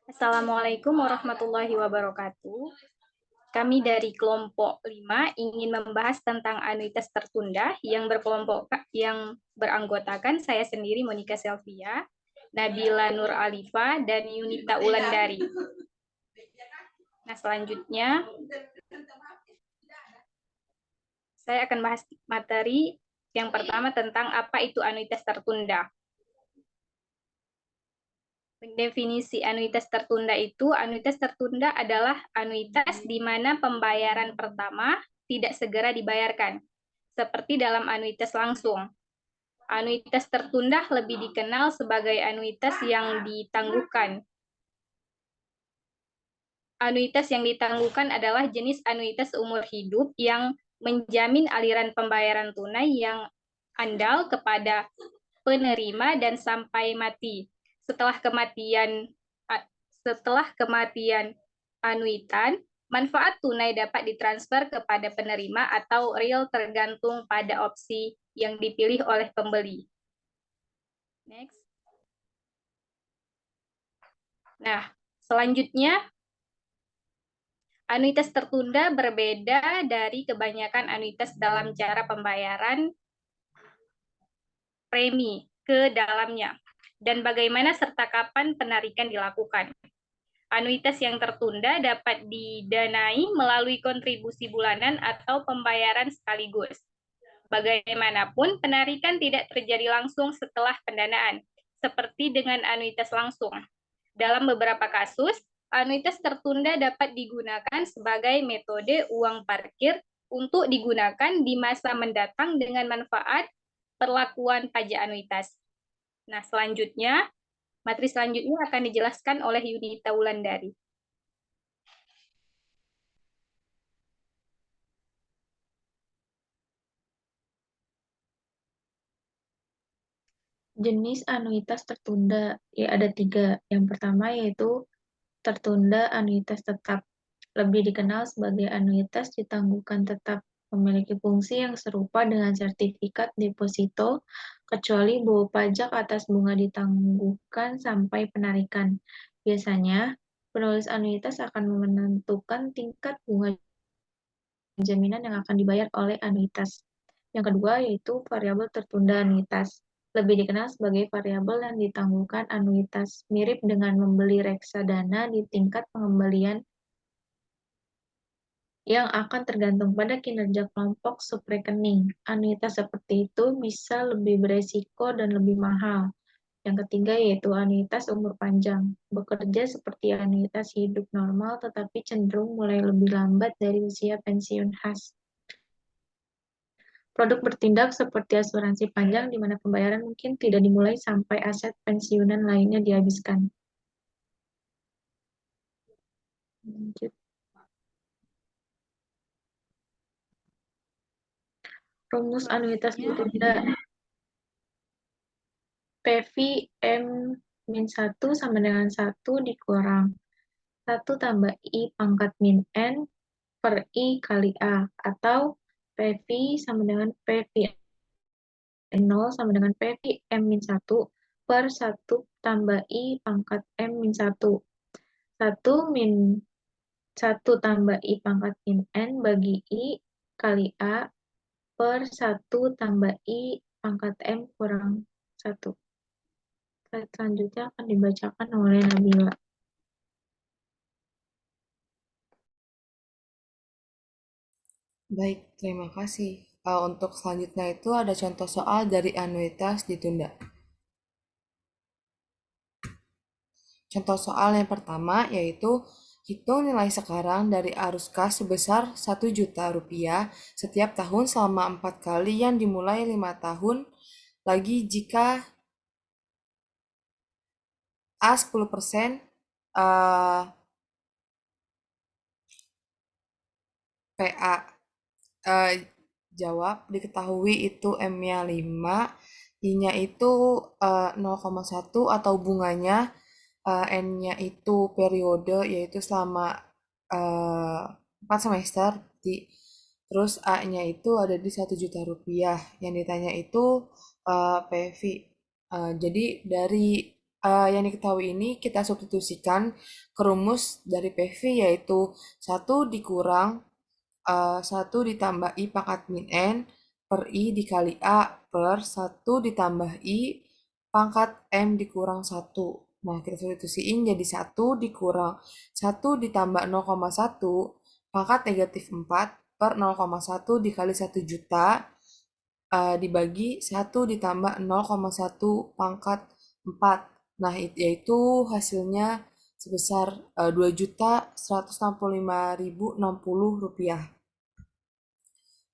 Assalamualaikum warahmatullahi wabarakatuh. Kami dari kelompok 5 ingin membahas tentang anuitas tertunda yang beranggotakan saya sendiri Monica Selvia, Nabila Nur Alifa, dan Yunita Ulandari. Nah, selanjutnya saya akan bahas materi yang pertama tentang apa itu anuitas tertunda. Definisi anuitas tertunda anuitas tertunda adalah anuitas di mana pembayaran pertama tidak segera dibayarkan, seperti dalam anuitas langsung. Anuitas tertunda lebih dikenal sebagai anuitas yang ditangguhkan. Anuitas yang ditangguhkan adalah jenis anuitas umur hidup yang menjamin aliran pembayaran tunai yang andal kepada penerima dan sampai mati. Setelah kematian anuitan, manfaat tunai dapat ditransfer kepada penerima atau real tergantung pada opsi yang dipilih oleh pembeli. Next. Nah, selanjutnya anuitas tertunda berbeda dari kebanyakan anuitas dalam cara pembayaran premi ke dalamnya dan bagaimana serta kapan penarikan dilakukan. Anuitas yang tertunda dapat didanai melalui kontribusi bulanan atau pembayaran sekaligus. Bagaimanapun, penarikan tidak terjadi langsung setelah pendanaan, seperti dengan anuitas langsung. Dalam beberapa kasus, anuitas tertunda dapat digunakan sebagai metode uang parkir untuk digunakan di masa mendatang dengan manfaat perlakuan pajak anuitas. Nah, materi selanjutnya akan dijelaskan oleh Yunita Wulandari. Jenis anuitas tertunda, ya ada 3. Yang pertama yaitu tertunda anuitas tetap, lebih dikenal sebagai anuitas ditangguhkan tetap, memiliki fungsi yang serupa dengan sertifikat deposito, kecuali bahwa pajak atas bunga ditangguhkan sampai penarikan. Biasanya, penulis anuitas akan menentukan tingkat bunga jaminan yang akan dibayar oleh anuitas. Yang kedua yaitu variabel tertunda anuitas, lebih dikenal sebagai variabel yang ditangguhkan anuitas, mirip dengan membeli reksadana di tingkat pengembalian yang akan tergantung pada kinerja kelompok subrekening. Anuitas seperti itu bisa lebih beresiko dan lebih mahal. Yang ketiga yaitu anuitas umur panjang, bekerja seperti anuitas hidup normal tetapi cenderung mulai lebih lambat dari usia pensiun khas. Produk bertindak seperti asuransi panjang di mana pembayaran mungkin tidak dimulai sampai aset pensiunan lainnya dihabiskan. Lanjut. Rumus anuitas tertunda PV M-1 sama dengan 1 dikurang 1 tambah I pangkat min N per I kali A, atau PV sama dengan PV 0 sama dengan PV M-1 per 1 tambah I pangkat M-1. 1 min 1 tambah I pangkat min N bagi I kali A per 1 tambah I pangkat M kurang 1. Slide selanjutnya akan dibacakan oleh Nabila. Baik, terima kasih. Untuk selanjutnya itu ada contoh soal dari anuitas ditunda. Contoh soal yang pertama yaitu hitung nilai sekarang dari arus kas sebesar 1 juta rupiah setiap tahun selama 4 kali yang dimulai 5 tahun lagi jika A 10%, PA. Eh, Jawab, diketahui itu M-nya 5, I-nya itu 0,1 atau bunganya, N-nya itu periode, yaitu selama 4 semester. Terus A-nya itu ada di 1 juta rupiah. Yang ditanya itu PV. Jadi dari yang diketahui ini kita substitusikan ke rumus dari PV, yaitu 1 dikurang 1 ditambah I pangkat min N per I dikali A per 1 ditambah I pangkat M dikurang 1. Nah, kita substitusiin jadi 1 dikurang 1 ditambah 0,1 pangkat negatif 4 per 0,1 dikali 1 juta dibagi 1 ditambah 0,1 pangkat 4. Nah, yaitu hasilnya sebesar Rp2.165.060.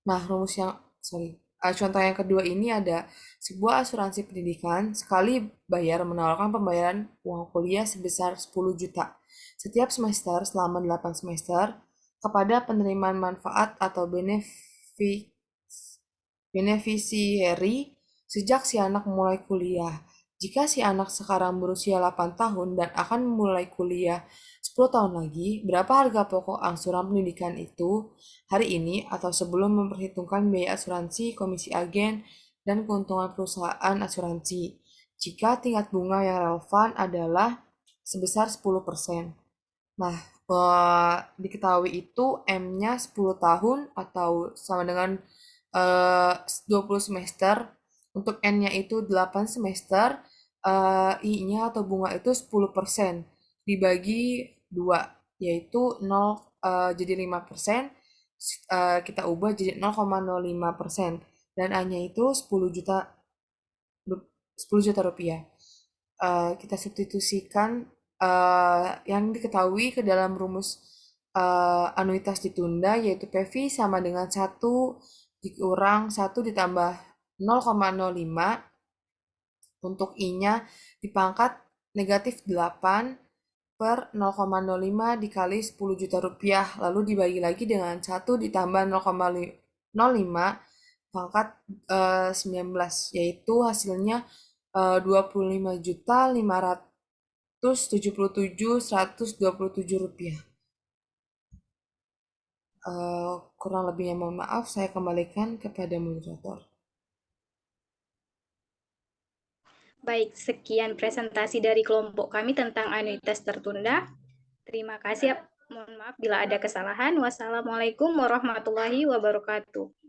Nah, contoh yang kedua ini ada sebuah asuransi pendidikan sekali bayar menawarkan pembayaran uang kuliah sebesar 10 juta setiap semester selama 8 semester kepada penerimaan manfaat atau beneficiary sejak si anak mulai kuliah. Jika si anak sekarang berusia 8 tahun dan akan mulai kuliah 10 tahun lagi, berapa harga pokok angsuran pendidikan itu hari ini atau sebelum memperhitungkan biaya asuransi, komisi agen, dan keuntungan perusahaan asuransi? Jika tingkat bunga yang relevan adalah sebesar 10%. Nah, diketahui itu M-nya 10 tahun atau sama dengan 20 semester. Untuk N-nya itu 8 semester, I-nya atau bunga itu 10% dibagi 2, yaitu 0 jadi 5%, kita ubah jadi 0,05%, dan A-nya itu 10 juta rupiah. Kita substitusikan yang diketahui ke dalam rumus anuitas ditunda, yaitu PV sama dengan 1 dikurang 1 ditambah 0,05 untuk I-nya dipangkat negatif 8 per 0,05 dikali 10 juta rupiah, lalu dibagi lagi dengan 1 ditambah 0,05 pangkat 19, yaitu hasilnya 25.577.127 rupiah. Kurang lebihnya mohon maaf, saya kembalikan kepada moderator. Baik, sekian presentasi dari kelompok kami tentang anuitas tertunda. Terima kasih. Mohon maaf bila ada kesalahan. Wassalamualaikum warahmatullahi wabarakatuh.